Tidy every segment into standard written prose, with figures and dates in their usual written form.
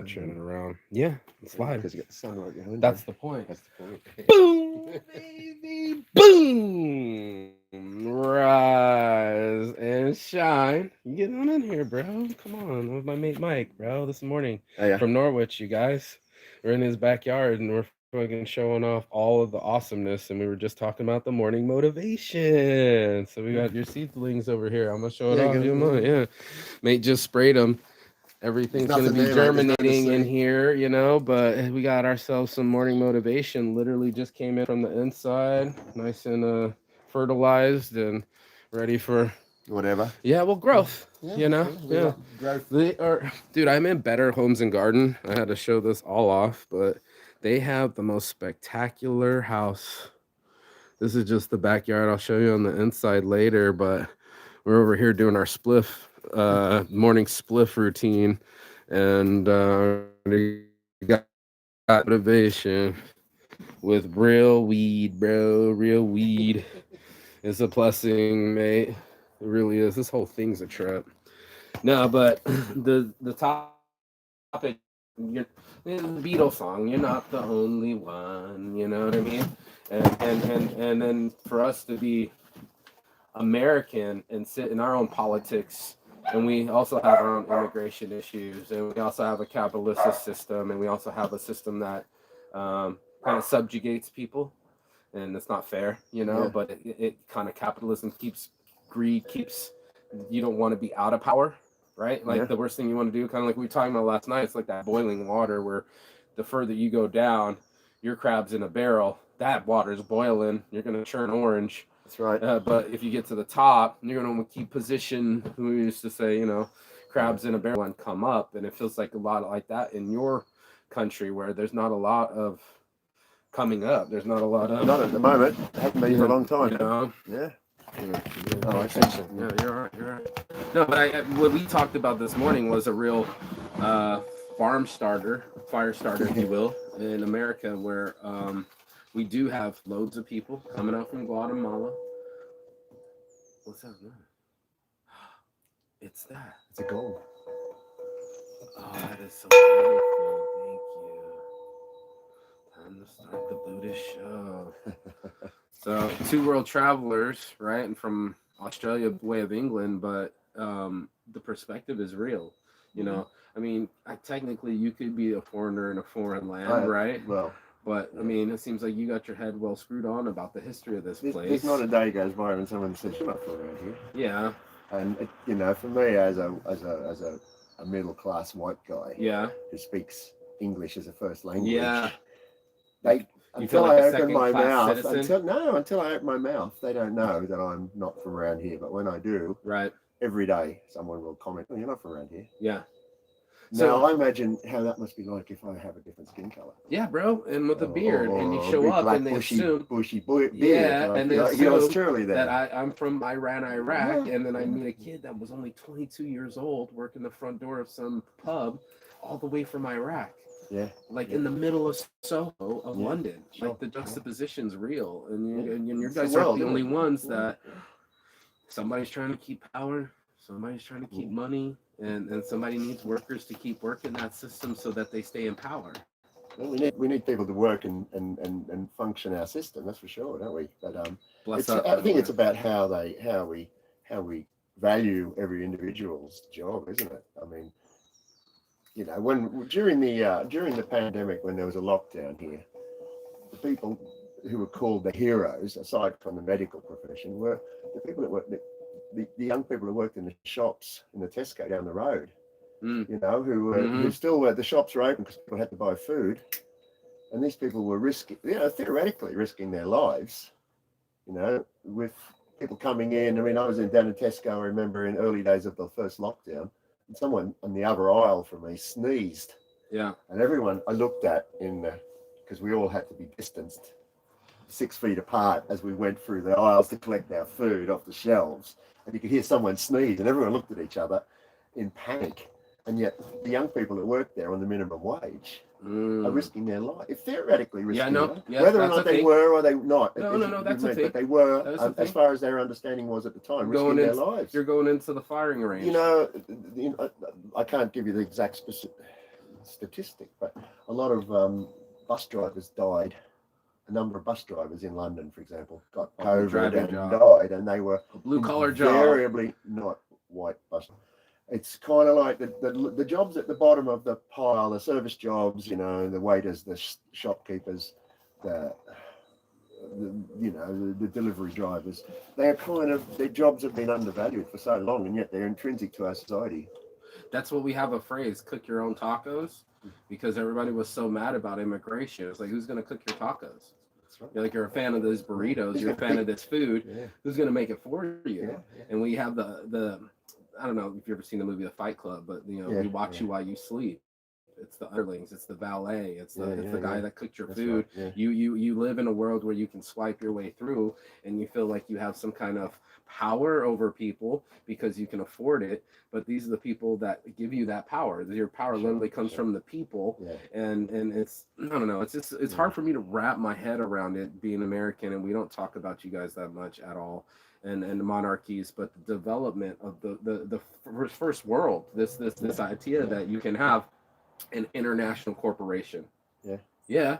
Turning around. Yeah, it's live. Because you got the sun right behind you. That's the point. That's the point. Boom, baby, boom. Rise and shine. Get on in here, bro. Come on. With my mate Mike, bro, this morning Oh, yeah. from Norwich, you guys. We're in his backyard and we're fucking showing off all of the awesomeness. And we were just talking about the morning motivation. So we got your seedlings over here. I'm going to show it Yeah, off. go. You mind? Yeah. Mate just sprayed them. There's Everything's going to nothing be there, mate. There's nothing to germinating in see. here, but we got ourselves some morning motivation. Literally just came in from the inside, nice and fertilized and ready for Whatever. yeah, well, growth. Yeah, we Yeah. like growth. They are, dude. I'm in Better Homes and Garden. I had to show this all off, but they have the most spectacular house. This is just the backyard. I'll show you on the inside later, but we're over here doing our morning spliff routine, and got motivation with real weed, bro. Real weed is a blessing, mate. It really is. This whole thing's a trip. No, but the topic, you're, the Beatles song. You're not the only one. You know what I mean? And then for us to be American and sit in our own politics, and we also have our own immigration issues, and we also have a capitalist system, and we also have a system that kind of subjugates people, and it's not fair, Yeah. but it kind of capitalism keeps greed keeps you don't want to be out of power, right? Like Yeah. the worst thing you want to do, kind of like we were talking about last night, it's like that boiling water where the further you go down, your crab's in a barrel, that water's boiling, you're going to turn orange. That's right. But if you get to the top, you're going to keep position. We used to say, crabs in a barrel and come up. And it feels like a lot like that in your country where there's not a lot of coming up. There's not a lot of. Not at the moment. It hasn't been for a long time. Yeah. Yeah. Oh, I see. Yeah, you're right. You're right. No, but what we talked about this morning was a real farm starter, fire starter, if you will, in America, where we do have loads of people coming out from Guatemala. What's that? It's that. It's a goal. Oh, that is so beautiful. Thank you. Time to start the Buddhist show. So, two world travelers, right? And from Australia, way of England, but the perspective is real. I mean, technically, you could be a foreigner in a foreign land, right? Well, but I mean, it seems like you got your head well screwed on about the history of this place. there's not a day goes by when someone says you're not from around here. Yeah. And for me, as a middle class white guy, Yeah. who speaks English as a first language, Yeah. Until I open my mouth, until I open my mouth, they don't know that I'm not from around here. But when I do, right, every day someone will comment, "Oh, you're not from around here." Yeah. Now I imagine how that must be like if I have a different skin color. Yeah, bro, and with a beard, and you or show big up, black, and they bushy assume, beard. yeah, and they assume truly that I'm from Iraq, and then I meet a kid that was only 22 years old, working the front door of some pub, all the way from Iraq. Yeah, like in the middle of Soho of London. Sure. Like the juxtaposition's real, and you guys aren't the only ones that somebody's trying to keep power, somebody's trying to keep money, and somebody needs workers to keep working that system so that they stay in power. Well, we need people to work and function our system. That's for sure, don't we? But I think it's about how we value every individual's job, isn't it? I mean, when during the pandemic, when there was a lockdown here, the people who were called the heroes, aside from the medical profession, were the people that worked, the young people who worked in the shops in the Tesco down the road. Who still were, the shops were open because people had to buy food, and these people were theoretically risking their lives, with people coming in. I mean, I was down in Tesco, I remember, in early days of the first lockdown, and someone on the other aisle from me sneezed. Yeah. And everyone I looked at because we all had to be distanced 6 feet apart as we went through the aisles to collect our food off the shelves. And you could hear someone sneeze, and everyone looked at each other in panic. And yet the young people that work there on the minimum wage are risking their life. Theoretically risking their life. Whether or not they were or they not. No, that's a thing. But they were, as far as their understanding was at the time, risking their lives. You're going into the firing range. I can't give you the exact statistic, but a lot of bus drivers died. A number of bus drivers in London, for example, got COVID and died, and they were blue-collar invariably not white bus. It's kind of like the jobs at the bottom of the pile, the service jobs, you know, the waiters, the shopkeepers, the delivery drivers. They're kind of, their jobs have been undervalued for so long, and yet they're intrinsic to our society. That's what we have a phrase, cook your own tacos, because everybody was so mad about immigration. It's like, who's going to cook your tacos? Right. You're like, you're a fan of those burritos, you're a fan of this food. Yeah. Who's going to make it for you? Yeah. And we have the I don't know if you've ever seen the movie The Fight Club, but we watch you while you sleep. It's the underlings, it's the valet, it's the guy that cooked your food. Right. Yeah. You live in a world where you can swipe your way through, and you feel like you have some kind of power over people because you can afford it. But these are the people that give you that power. Your power literally comes from the people, and it's, I don't know. It's hard for me to wrap my head around it being American, and we don't talk about you guys that much at all. And monarchies, but the development of the first world, this idea that you can have an international corporation, and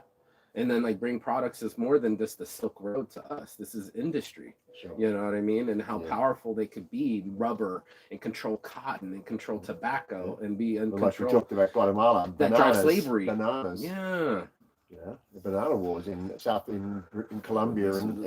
then like bring products as more than just the Silk Road to us. This is industry. You know what I mean? And how powerful they could be, rubber, and control cotton, and control tobacco, and be in control. Like we talked about Guatemala, that drives slavery. Bananas. Yeah, the banana wars in Colombia and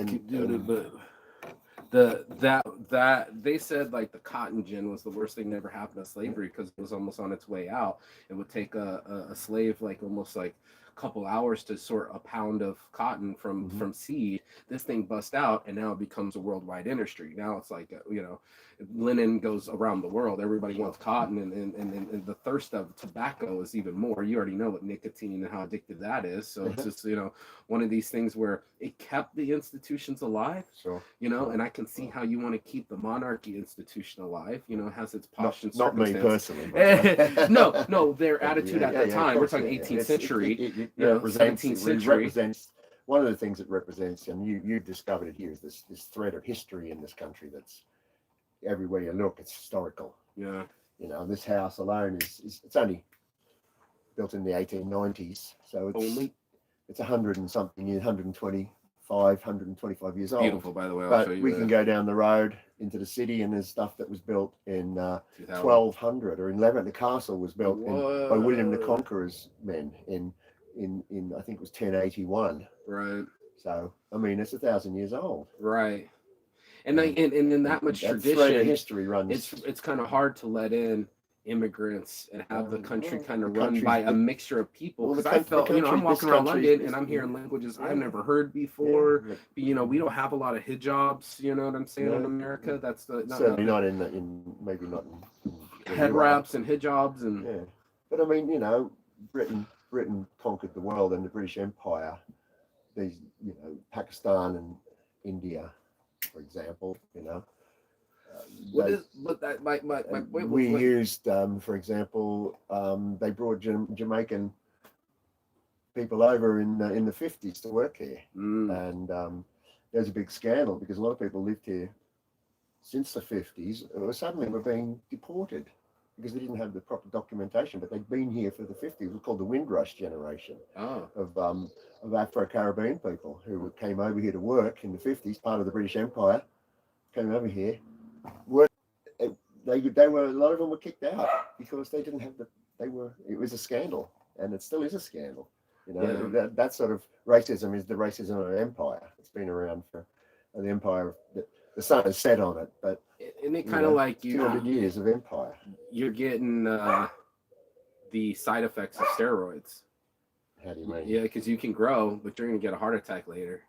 that they said like the cotton gin was the worst thing that ever happened to slavery, because it was almost on its way out. It would take a slave like almost like a couple hours to sort a pound of cotton from seed. This thing bust out, and now it becomes a worldwide industry. Now it's like linen goes around the world. Everybody wants cotton, and the thirst of tobacco is even more. You already know what nicotine and how addictive that is. So it's just one of these things where it kept the institutions alive. And I can see how you want to keep the monarchy institution alive. It has its posh and not me personally. no, their attitude at the time. We're talking 18th century. It represents 17th century. It represents one of the things it represents, and you discovered it here, is this thread of history in this country that's everywhere you look. It's historical. This house alone is it's only built in the 1890s, so it's 100 and something years, 125 years old. Beautiful, by the way. But we can go down the road into the city, and there's stuff that was built in 1200 or 11. The castle was built by William the Conqueror's men in I think it was 1081. Right. So I mean, it's 1,000 years old. Right. And in that much tradition, history runs. It's kind of hard to let in immigrants and have the country kind of run by a mixture of people. Because I felt, I'm walking around London and I'm hearing languages I've never heard before. We don't have a lot of hijabs. You know what I'm saying? In America, that's certainly not in maybe not in head wraps and hijabs and. Yeah, but I mean, Britain conquered the world, and the British Empire. These, Pakistan and India, for example, we used, for example, they brought Jamaican people over in the 50s to work here, and there's a big scandal because a lot of people lived here since the 50s suddenly were being deported because they didn't have the proper documentation, but they'd been here for the 50s. It was called the Windrush generation of Afro-Caribbean people who came over here to work in the 50s, part of the British Empire, came over here. They were, a lot of them were kicked out because they didn't have it was a scandal, and it still is a scandal. That sort of racism is the racism of an empire. It's been around for the empire. The sun has set on it, but and it kind of like 200 years of empire. You're getting the side effects of steroids. How do you mean? Yeah, because you can grow, but you're gonna get a heart attack later.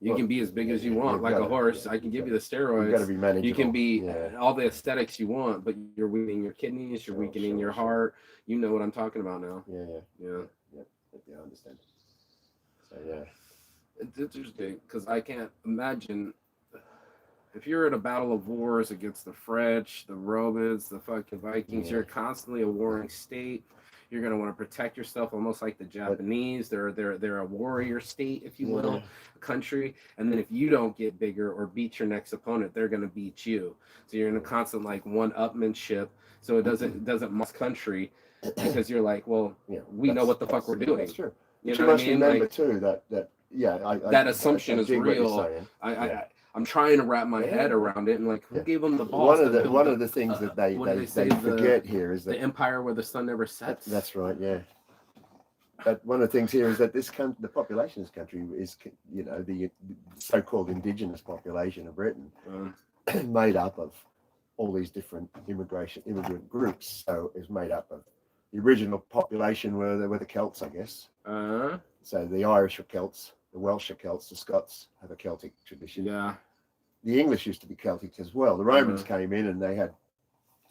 You can be as big as you want, like a horse. I can give you the steroids. You got to be manageable. You can be all the aesthetics you want, but you're weakening your kidneys. You're weakening your heart. You know what I'm talking about now. Yeah. I understand. So it's interesting because I can't imagine if you're in a battle of wars against the French, the Romans, the fucking Vikings. You're constantly a warring state. You're going to want to protect yourself, almost like the Japanese. They're a warrior state, if you will, a country. And then if you don't get bigger or beat your next opponent, they're going to beat you. So you're in a constant like one-upmanship. So it doesn't country. because you're like, well, we know what the fuck we're doing. That's true. You know what must I mean? remember like, too that that assumption is real. I'm trying to wrap my head around it, and like, who gave them the balls? One of the things that they forget here is that the empire where the sun never sets. That's right. Yeah. But one of the things here is that the population of this country is, the so-called indigenous population of Britain, made up of all these different immigrant groups. So it's made up of the original population were the Celts, I guess. So the Irish are Celts, the Welsh are Celts, the Scots have a Celtic tradition. Yeah. The English used to be Celtic as well. The Romans came in and they had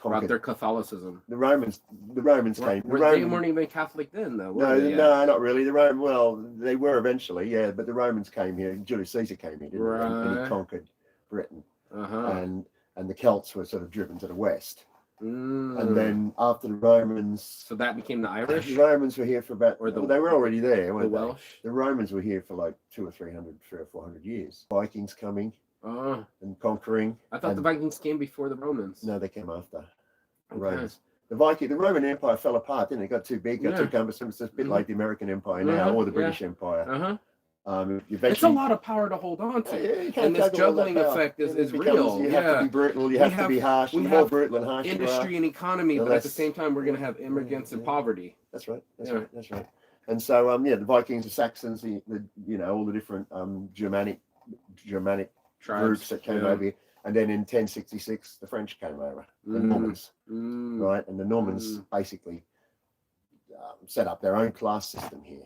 brought their Catholicism. The Romans came. They weren't even Catholic then, though. No, not really. They were eventually, yeah. But the Romans came here. Julius Caesar came here, didn't he? And he conquered Britain. And the Celts were sort of driven to the west. And then after the Romans, so that became the Irish. The Romans were here for about, they were already there, weren't the Welsh. The Romans were here for like 300 or 400 years. Vikings coming. And conquering. I thought the Vikings came before the Romans. No, they came after the Romans. The Roman Empire fell apart, didn't it? It got too big, got too cumbersome. It's a bit like the American Empire now, or the British Empire. It's a lot of power to hold on to, and this juggling effect is real. You have to be brutal, you have to be harsh. We have brutal and harsh industry and economy, but at the same time, we're going to have immigrants and poverty. That's right. That's right. And so, the Vikings, the Saxons, all the different Germanic tribes, groups that came over here. And then in 1066, the French came over, the Normans, right? And the Normans basically set up their own class system here,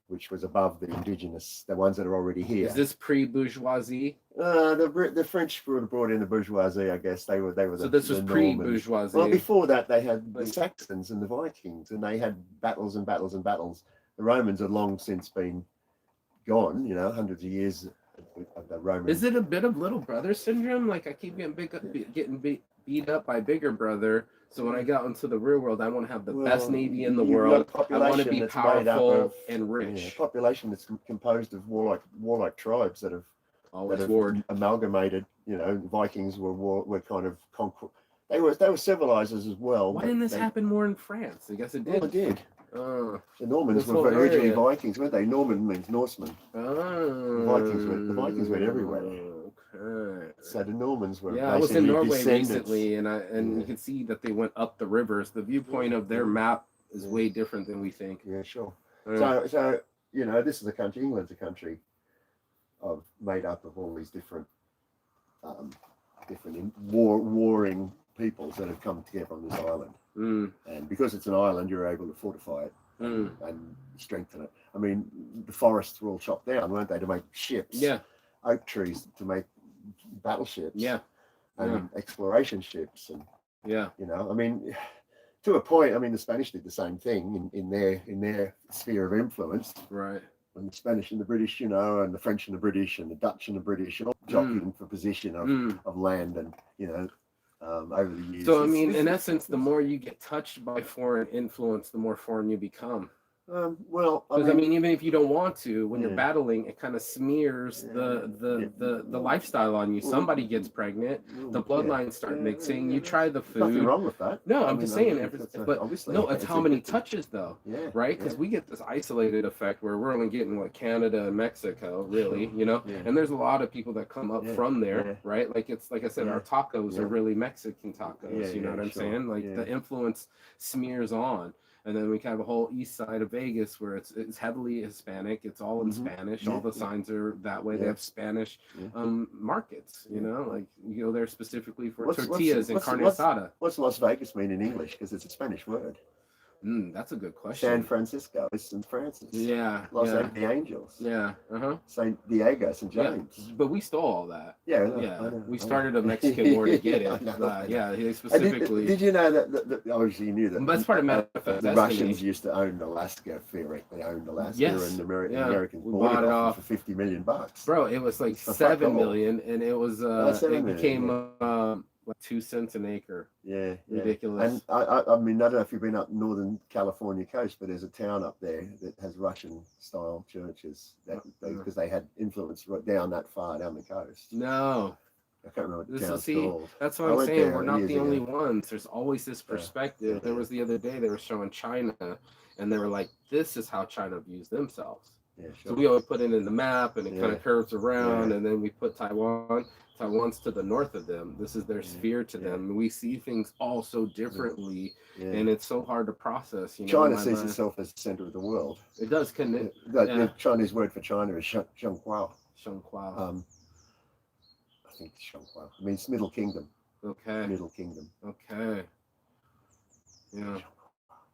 which was above the indigenous, the ones that are already here. Is this pre-bourgeoisie? The French brought in the bourgeoisie, I guess. They were. So this was pre-bourgeoisie. Well, before that, they had the Saxons and the Vikings, and they had battles and battles and battles. The Romans had long since been gone, hundreds of years of the Romans. Is it a bit of little brother syndrome? Like I keep getting beat up by bigger brother. So when I got into the real world, I want to have the best navy in the world. I want to be powerful and rich. A population that's composed of warlike tribes that have amalgamated. Vikings were kind of they were civilizers as well. Why didn't this happen more in France? I guess it did. Well, it did. The Normans were originally Vikings, weren't they? Norman means Norseman. The Vikings went everywhere. Okay. So the Normans were. Yeah, I was in Norway recently, and you can see that they went up the rivers. The viewpoint of their map is way different than we think. Yeah, sure. So this is a country. England's a country made up of all these different warring peoples that have come together on this island. And because it's an island, you're able to fortify it and strengthen it. I mean, the forests were all chopped down, weren't they, to make ships? Yeah. Oak trees to make battleships. Yeah. And exploration ships. And I mean, to a point. I mean, the Spanish did the same thing in their sphere of influence. Right. And the Spanish and the British, and the French and the British and the Dutch and the British, all jockeying for position of land and over the years. So I mean, in essence, the more you get touched by foreign influence, the more foreign you become. I mean, even if you don't want to, when you're battling, it kind of smears the lifestyle on you. Somebody gets pregnant, the bloodlines start mixing. You try the food. Nothing wrong with that. No, I'm just saying. But no, it's how many touches though, right? Because we get this isolated effect where we're only getting Canada and Mexico, really, And there's a lot of people that come up from there, right? Like it's like I said, our tacos are really Mexican tacos. You know what I'm saying? Like the influence smears on. And then we have a whole east side of Vegas where it's heavily Hispanic. It's all in Spanish. All the signs are that way. They have Spanish markets, like you go there specifically for tortillas and carne asada. What's Las Vegas mean in English? Because it's a Spanish word. That's a good question. San Francisco is St. Francis. Yeah. Los Angeles Angels. Yeah. St. Diego, St. James. Yeah. But we stole all that. Yeah. I know. We started a Mexican war to get it. They specifically. Did you know that obviously you knew that? But that's part of manifest the Russians used to own Alaska. Theoretically owned Alaska, and the Americans bought it off for $50 million. Bro, it was like $7 million, and it was it became 2 cents an acre. Yeah, ridiculous. And I mean, I don't know if you've been up northern California coast, but there's a town up there that has Russian style churches because they had influence right down that far down the coast. No. I can't remember what the This town's is, see, called. that's I what I'm went saying. there We're not years the only ago. ones. There's always this perspective. There was the other day they were showing China, and they were like, "This is how China views themselves." Yeah, So sure. we always put it in the map, and it kind Yeah. of curves around, Yeah. and then we put Taiwan. Taiwan's to the north of them. This is their sphere to them. And we see things all so differently, Yeah. and it's so hard to process. You know, China sees itself as the center of the world. It does, can it? The Chinese word for China is Shanghuao. Shanghuao. I think it's Shanghuao. It means Middle Kingdom. Okay. Middle Kingdom. Okay. Yeah.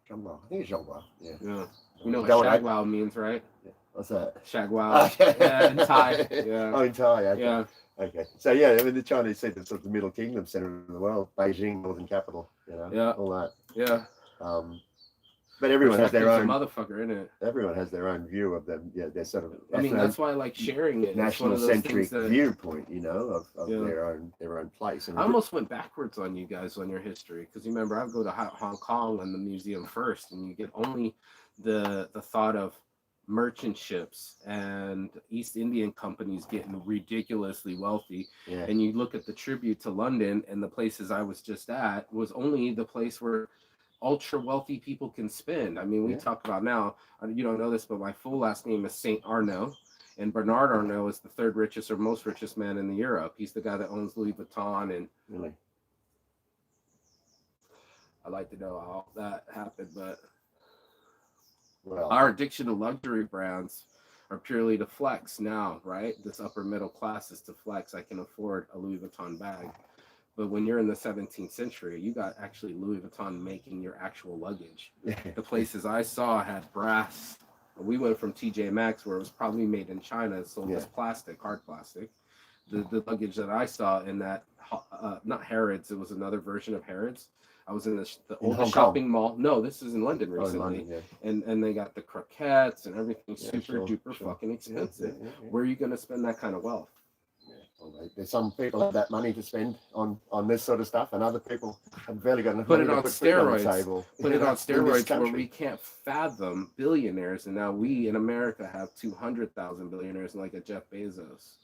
Shanghuao. I think it's Shanghuao. Yeah. Yeah. You know what Shagwao means, right? Yeah. What's that? Shagwao. Yeah, in Thai. Yeah. Oh, in Thai. Okay. Yeah. Okay. So yeah, I mean the Chinese see the sort of the Middle Kingdom, center of the world, Beijing, northern capital. You know. Yeah. All that. Yeah. But everyone has their own motherfucker in it. Everyone has their own view of them. Yeah, they're sort of. I mean, that's why I like sharing it. National-centric viewpoint, you know, of their own place. And I almost went backwards on you guys on your history because remember I go to Hong Kong and the museum first, and you get only the thought of merchant ships and East Indian companies getting ridiculously wealthy. Yeah. And you look at the tribute to London and the places I was just at was only the place where ultra wealthy people can spend. I mean, we talk about now, you don't know this, but my full last name is Saint Arnaud, and Bernard Arnault is the third richest or most richest man in Europe. He's the guy that owns Louis Vuitton. And really, I'd like to know how that happened, but well, our addiction to luxury brands are purely to flex now, right? This upper middle class is to flex. I can afford a Louis Vuitton bag. But when you're in the 17th century, you got actually Louis Vuitton making your actual luggage. The places I saw had brass. We went from TJ Maxx, where it was probably made in China, sold as plastic, hard plastic. The luggage that I saw in that, not Harrods, it was another version of Harrods. I was in the old shopping mall. No, this is in London recently. And they got the croquettes and everything super duper fucking expensive. Where are you going to spend that kind of wealth? There's some people have that money to spend on this sort of stuff, and other people have barely got enough money to put put steroids. On the table. Put it on steroids where we can't fathom billionaires, and now we in America have 200,000 billionaires like a Jeff Bezos,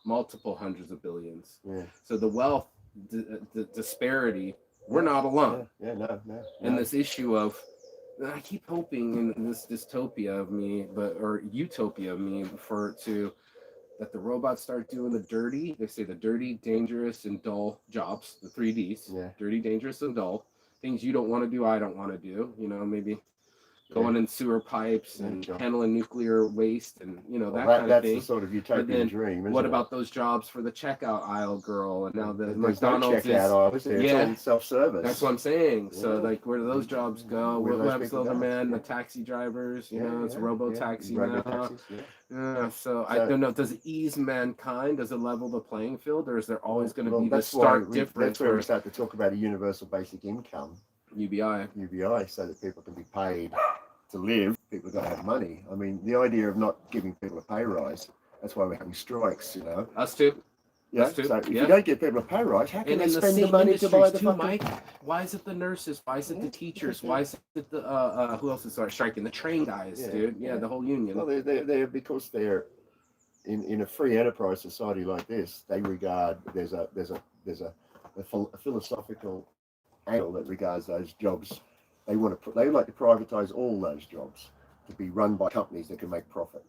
multiple hundreds of billions. Yeah. So the wealth, the disparity, we're not alone. No. And this issue of, I keep hoping in this dystopia of me, or utopia of me, that the robots start doing the dirty, they say the dirty, dangerous, and dull jobs, the 3Ds, dirty, dangerous, and dull, things you don't want to do, I don't want to do, you know, maybe going in sewer pipes and handling nuclear waste and, you know, that kind of thing. That's the sort of utopian dream, isn't what it? about those jobs for the checkout aisle girl? And now the There's McDonald's no checkout aisles, it's all self-service. That's what I'm saying. So, like, where do those jobs go? What happens to the other man, the taxi drivers? You know, it's robo-taxi now. So I don't know. Does it ease mankind? Does it level the playing field? Or is there always going to be this stark difference? That's where we start to talk about a universal basic income. UBI, so that people can be paid to live. People got to have money. I mean, the idea of not giving people a pay rise, that's why we're having strikes, you know. Us too. Yeah, so if you don't give people a pay rise, how can they spend the money to buy the fucking... Mike, why is it the nurses? Why is it the teachers? Why is it the, who else is striking? The train guys, dude. Yeah, the whole union. Well, they're because they're in a free enterprise society like this, they regard there's a philosophical angle that regards those jobs. They like to privatize all those jobs to be run by companies that can make profit.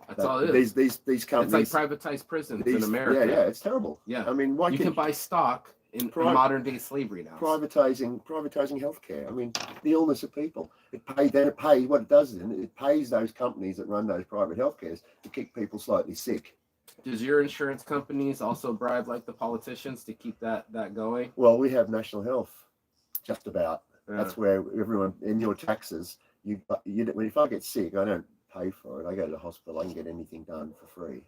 That's all it is. These companies. It's like privatized prisons in America. Yeah, it's terrible. Yeah. I mean, why you can buy stock in modern day slavery now? Privatizing healthcare. I mean, the illness of people. It pays what it does is it pays those companies that run those private healthcares to keep people slightly sick. Does your insurance companies also bribe like the politicians to keep that going? Well, we have national health, just about. That's where everyone in your taxes. If I get sick, I don't pay for it. I go to the hospital. I can get anything done for free.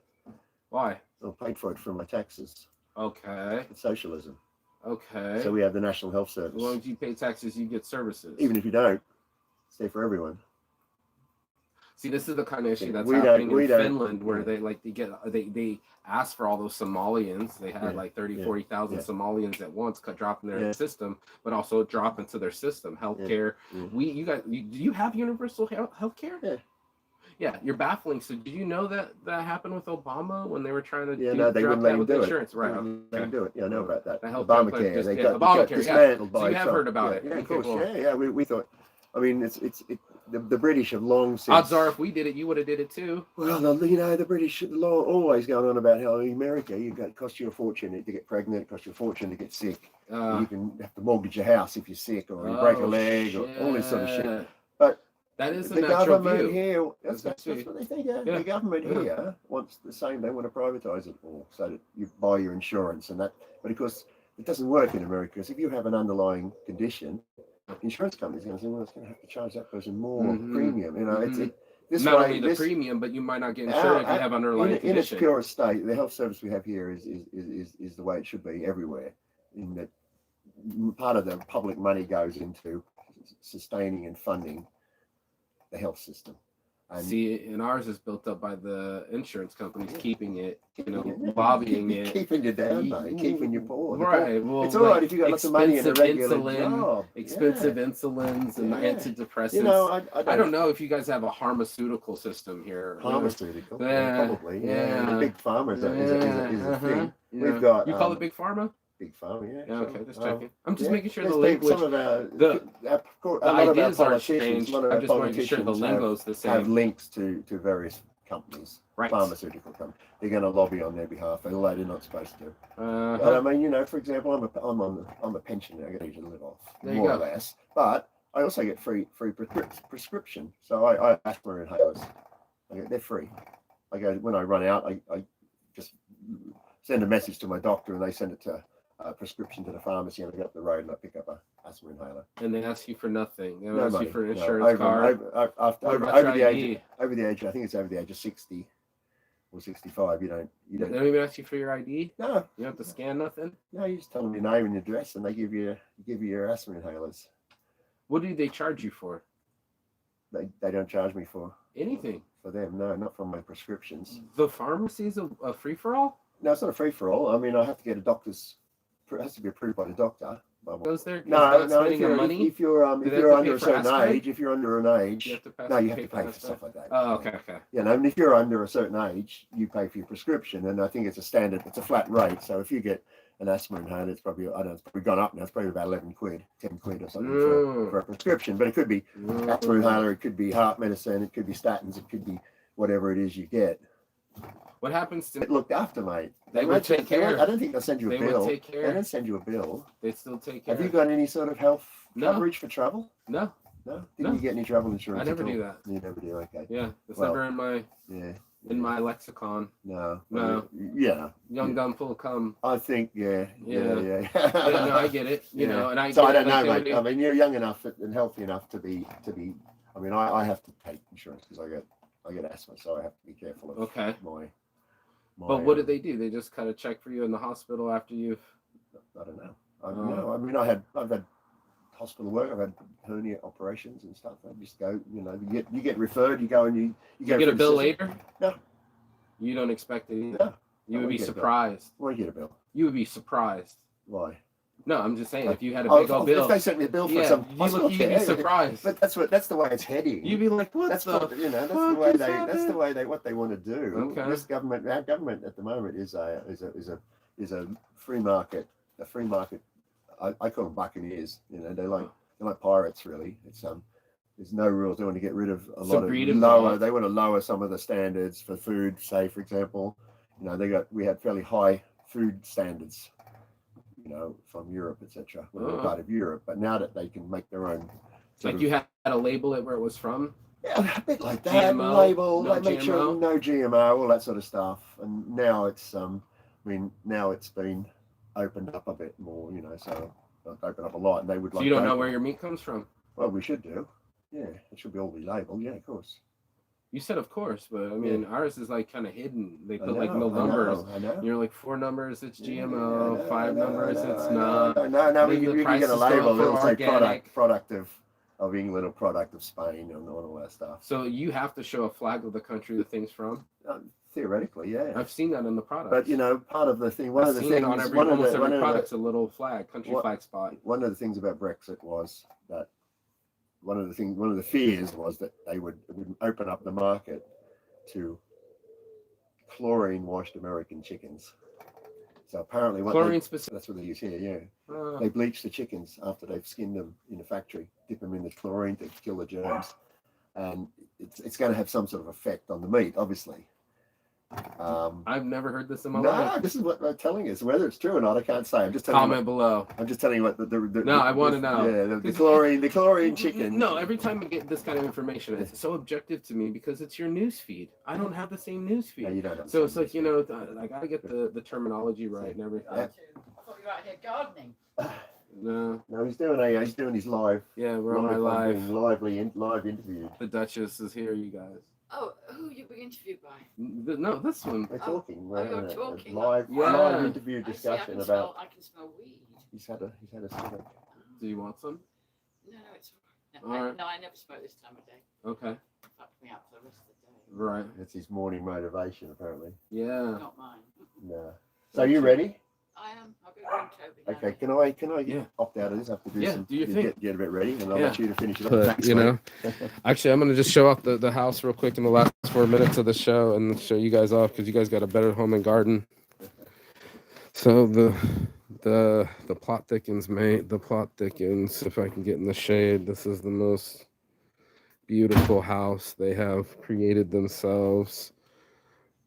Why? I paid for it from my taxes. Okay. It's socialism. Okay. So we have the National Health Service. As long as you pay taxes, you get services. Even if you don't, it's there for everyone. See, this is the kind of issue that's happening in Finland, where they ask for all those Somalians. They had like 40,000 Somalians at once drop in their system, but also drop into their system. Healthcare. Do you have universal healthcare? Yeah. Yeah, you're baffling. So did you know that happened with Obama when they were trying to they drop wouldn't let that him with do insurance? it. Right. They wouldn't let him do it. Yeah, I know about that. The health Obamacare, plan, they yeah, got Obamacare, dismantled So by you have Trump. heard about it. Yeah, Okay, of course. cool. Yeah. We thought. I mean, the British have long since. Odds are, if we did it, you would have did it too. Well, the British law always going on about how in America it costs you a fortune to get pregnant, it costs you a fortune to get sick. You can have to mortgage your house if you're sick, or you break a leg, or all this sort of shit. But that is the government here, that's what they think. Yeah. The government here wants the same. They want to privatize it all so that you buy your insurance and that. But of course, it doesn't work in America, because if you have an underlying condition, insurance companies are going to say, well, it's going to have to charge that person more premium. It's this not way, only the premium, but you might not get insured if you have underlying condition. In its purest state, the health service we have here is the way it should be everywhere. In that, part of the public money goes into sustaining and funding the health system. And ours is built up by the insurance companies keeping it, lobbying it, keeping you down, mate, keeping you poor. Right. Well, it's all right if you got lots of money in a regular job. Expensive insulins and antidepressants. I don't know if you guys have a pharmaceutical system here. Pharmaceutical, probably. Yeah. Big pharma is a thing. We've got. You call it big pharma? Big pharma, yeah. Okay, just checking. I'm just making sure the language. Some of the ideas are changed. I'm just making sure the lingo's the same. Have links to various companies, pharmaceutical companies. They're going to lobby on their behalf, although they're not supposed to. But I mean, for example, I'm a pensioner. I get to live off more or less, but I also get free prescription. So I asthma inhalers. They're free. When I run out, I just send a message to my doctor, and they send it to a prescription to the pharmacy, and I get up the road and I pick up a asthma inhaler. And they ask you for nothing. They no ask money. you for an insurance card. Over the age, I think it's over the age of 60 or 65. You don't even ask you for your ID. No, you don't have to scan nothing. No, you just tell them your name and your address, and they give you your asthma inhalers. What do they charge you for? They don't charge me for anything. For them, no, not from my prescriptions. The pharmacy's a free for all? No, it's not a free for all. I mean, I have to get a doctor's. It has to be approved by the doctor. Goes there? No. If you're under a certain age, you have to pay for stuff like that. Oh, okay. And if you're under a certain age, you pay for your prescription, and I think it's a standard. It's a flat rate. So if you get an asthma inhaler, it's probably gone up now. It's probably about 11 quid, 10 quid or something for a prescription. But it could be asthma inhaler, it could be heart medicine, it could be statins, it could be whatever it is you get. What happens to it? Looked after, mate. They would take care. I don't think they'll send you a bill. They would take care. They don't send you a bill. They still take care. Have you got any sort of health coverage for travel? No. Didn't you get any travel insurance? I never do that. You never do. Okay. Yeah, it's never in my in my lexicon. No. Yeah. Young gun full of cum. I think yeah. No, I get it. You know, and I don't know, mate. I mean, you're young enough and healthy enough to be. I mean, I have to take insurance because I get asthma, so I have to be careful of my. But what did they do? They just kind of check for you in the hospital after you've. I don't know. I mean, I've had hospital work. I've had hernia operations and stuff. I just go. You get referred. You go and you get a bill later. No, you don't expect it either. No, you would be surprised. Why get a bill? You would be surprised. Why? No, I'm just saying if you had a big old bill. If they sent me a bill for some you'd be surprised. But that's the way it's heading. You'd be like, what? That's the way they want to do. Okay. This government, our government at the moment is a free market. A free market. I call them buccaneers. They're like pirates really. It's there's no rules. They want to get rid of a lot of lower. They want to lower some of the standards for food. Say for example, we had fairly high food standards. From Europe, etc. We're part of Europe, but now that they can make their own, you had to label it where it was from. Yeah, a bit like that. GMO, label, no make sure no GMO, all that sort of stuff. And now it's, now it's been opened up a bit more. So opened up a lot, and they would like. So you don't know where your meat comes from? Well, we should do. Yeah, it should all be labeled. Yeah, of course. You said of course, but I mean ours is like kind of hidden. They put no numbers. I know. You're like 4 numbers, it's GMO. 5 numbers, it's not. No. You can get a label. It'll say product of England or product of Spain and all that stuff. So you have to show a flag of the country the thing's from. Theoretically, yeah. I've seen that in the product. But part of the thing, one of the things, almost every product's a little flag, country flag spot. One of the things about Brexit was that one of the fears was that it would open up the market to chlorine washed American chickens. So apparently, that's what they use here. Yeah, they bleach the chickens after they've skinned them in a factory, dip them in the chlorine to kill the germs, and it's going to have some sort of effect on the meat, obviously. I've never heard this in my life. No, this is what I'm telling you. So whether it's true or not, I can't say. I'm just telling Comment below. I'm just telling you what I want to know. Yeah, the chlorine chicken. No, every time I get this kind of information, it's so objective to me because it's your news feed. I don't have the same news feed. No, you don't. So it's like, I gotta get the terminology right and everything. I thought you were out here gardening. No, he's doing his live. Yeah, we're on my live interview. The Duchess is here, you guys. Oh, who you being interviewed by? No, this one. We're talking. You're talking. Live interview discussion about. I can smell weed. He's had a cigarette. Do you want some? No, it's all right. No, I never smoke this time of day. Okay. Fucked me up for the rest of the day. Right. It's his morning motivation, apparently. Yeah. Not mine. No. So you ready? I am. I'll go to Toby. Okay. Can I opt out of this? I have to do your thing. Get a bit ready, and I'll let you to finish it up. Actually, I'm gonna just show off the house real quick in the last 4 minutes of the show, and show you guys off because you guys got a better home and garden. So the plot thickens, mate. The plot thickens. If I can get in the shade, this is the most beautiful house they have created themselves.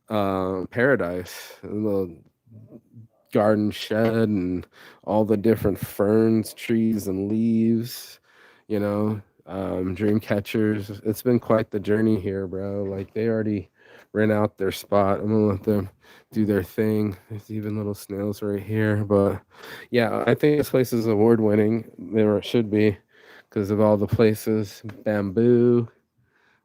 Paradise. A little garden shed and all the different ferns, trees, and leaves. Dream catchers. It's been quite the journey here, bro. Like, they already rent out their spot. I'm gonna let them do their thing. There's even little snails right here. But yeah, I think this place is award winning. There it should be, because of all the places. Bamboo,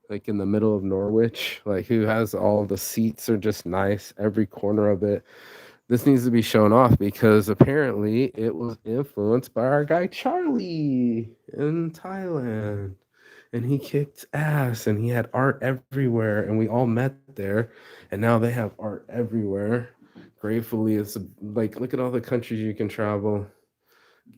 like in the middle of Norwich, like, who has all the seats are just nice, every corner of it. This needs to be shown off because apparently it was influenced by our guy Charlie in Thailand. And he kicked ass, and he had art everywhere, and we all met there, and now they have art everywhere. Gratefully, it's like, look at all the countries you can travel.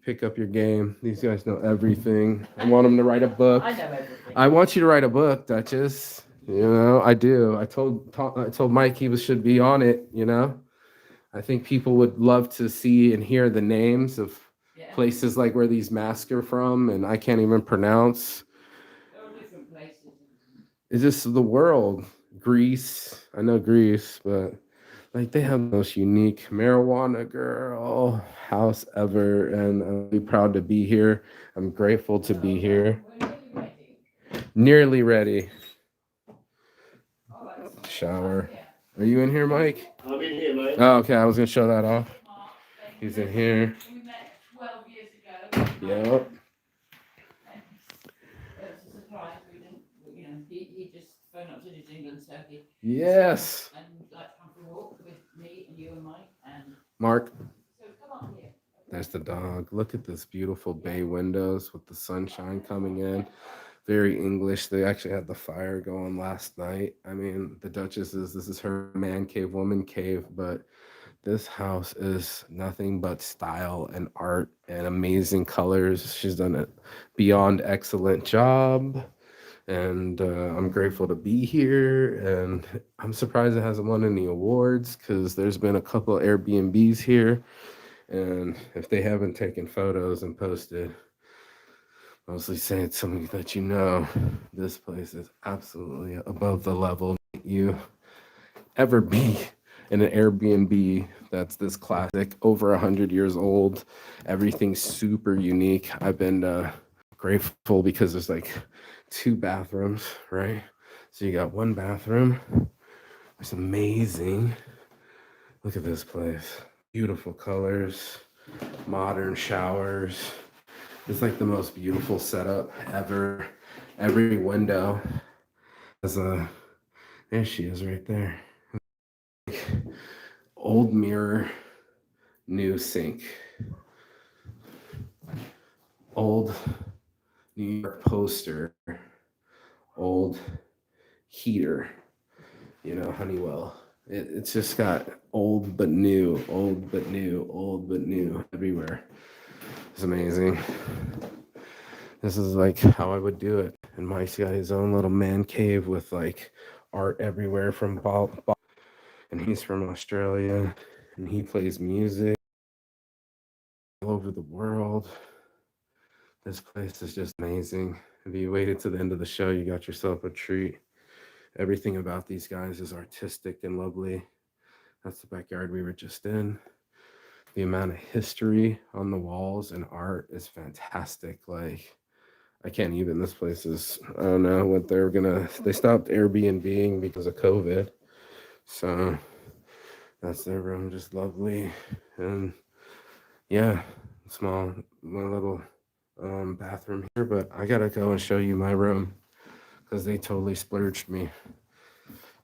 Pick up your game. These guys know everything. I want them to write a book. I know everything. I want you to write a book, Duchess. I do. I told Mike he should be on it. I think people would love to see and hear the names of places like where these masks are from, and I can't even pronounce. Different places. It's just the world. Greece. I know Greece, but like, they have the most unique marijuana girl house ever, and I'm really proud to be here. I'm grateful to be here. Nearly ready. Shower. Are you in here, Mike? I'm in here, mate. Oh, okay. I was gonna show that off. He's in here. We met 12 years ago. Yep. It was a surprise. We didn't, he just phoned up to New Zealand, so he. Yes. And like, come for a walk with me and you and Mike and. Mark. So come on here. There's the dog. Look at this beautiful bay windows with the sunshine coming in. Very English. They actually had the fire going last night. I mean, the Duchess this is her man cave, woman cave, but this house is nothing but style and art and amazing colors. She's done a beyond excellent job, and I'm grateful to be here. And I'm surprised it hasn't won any awards, because there's been a couple of Airbnbs here, and if they haven't taken photos and posted, mostly saying something that this place is absolutely above the level you ever be in an Airbnb that's this classic, over 100 years old. Everything's super unique. I've been grateful because there's like 2 bathrooms, right? So you got 1 bathroom. It's amazing. Look at this place. Beautiful colors, modern showers. It's like the most beautiful setup ever. Every window has there she is right there. Old mirror, new sink. Old New York poster, old heater, Honeywell. It's just got old but new, old but new, old but new everywhere. It's amazing. This is like how I would do it. And Mike's got his own little man cave with like art everywhere from and he's from Australia and he plays music all over the world. This place is just amazing. If you waited to the end of the show, you got yourself a treat. Everything about these guys is artistic and lovely. That's the backyard we were just in. The amount of history on the walls and art is fantastic. Like, I can't even. This place is, I don't know what they're gonna, they stopped Airbnb because of COVID. So that's their room, just lovely. And yeah, small, my little bathroom here, but I gotta go and show you my room because they totally splurged me.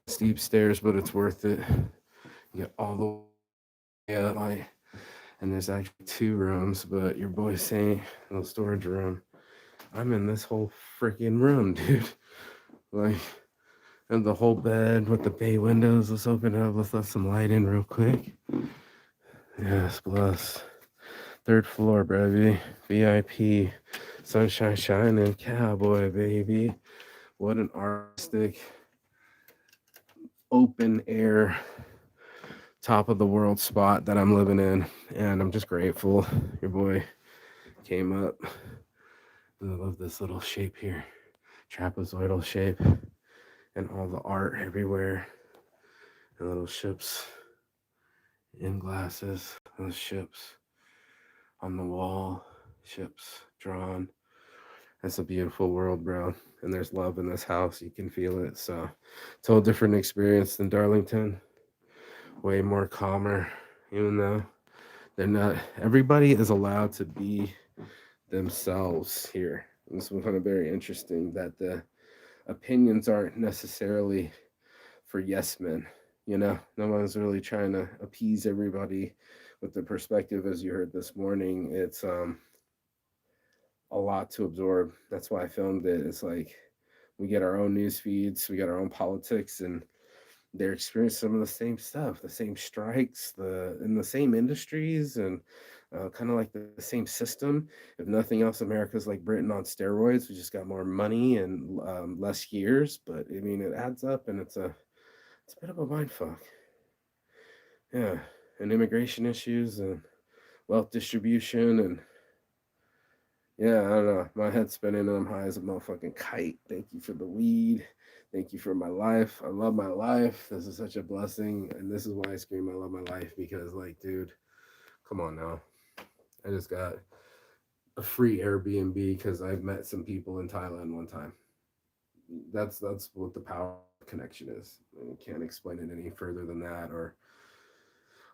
Steep stairs, but it's worth it. You get all the way up, and there's actually 2 rooms, but your boy's saying little storage room. I'm in this whole freaking room, dude. Like, and the whole bed with the bay windows. Let's open it up. Let's let some light in real quick. Yes, bless. 3rd floor, baby. VIP. Sunshine shining. Cowboy, baby. What an artistic, open air, top of the world spot that I'm living in. And I'm just grateful. Your boy came up. I love this little shape here. Trapezoidal shape. And all the art everywhere. And little ships in glasses. Those ships on the wall. Ships drawn. It's a beautiful world, bro. And there's love in this house. You can feel it. So it's a whole different experience than Darlington. Way more calmer, even though they're not, everybody is allowed to be themselves here. And this was kind of very interesting that the opinions aren't necessarily for yes men. You know, no one's really trying to appease everybody with the perspective, as you heard this morning. It's a lot to absorb. That's why I filmed it. It's like we get our own news feeds, we got our own politics, and they're experiencing some of the same stuff, the same strikes, in the same industries, and kind of like the same system. If nothing else, America's like Britain on steroids. We just got more money and less years, but I mean, it adds up, and it's a bit of a mind fuck. Yeah, and immigration issues and wealth distribution and yeah, I don't know. My head's spinning and I'm high as a motherfucking kite. Thank you for the weed. Thank you for my life. I love my life. This is such a blessing. And this is why I scream I love my life because, like, dude, come on now. I just got a free Airbnb because I've met some people in Thailand one time. That's what the power connection is. I can't explain it any further than that, or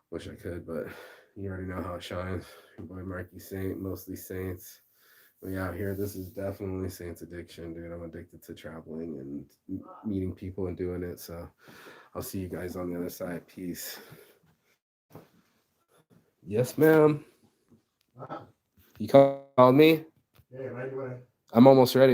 wish I could, but you already know how it shines. Your boy Marky Saint, mostly Saints. We out here. This is definitely Saints addiction, dude. I'm addicted to traveling and meeting people and doing it. So I'll see you guys on the other side. Peace. Yes, ma'am. Wow. You called me? Yeah, mate, you wanna I'm almost ready.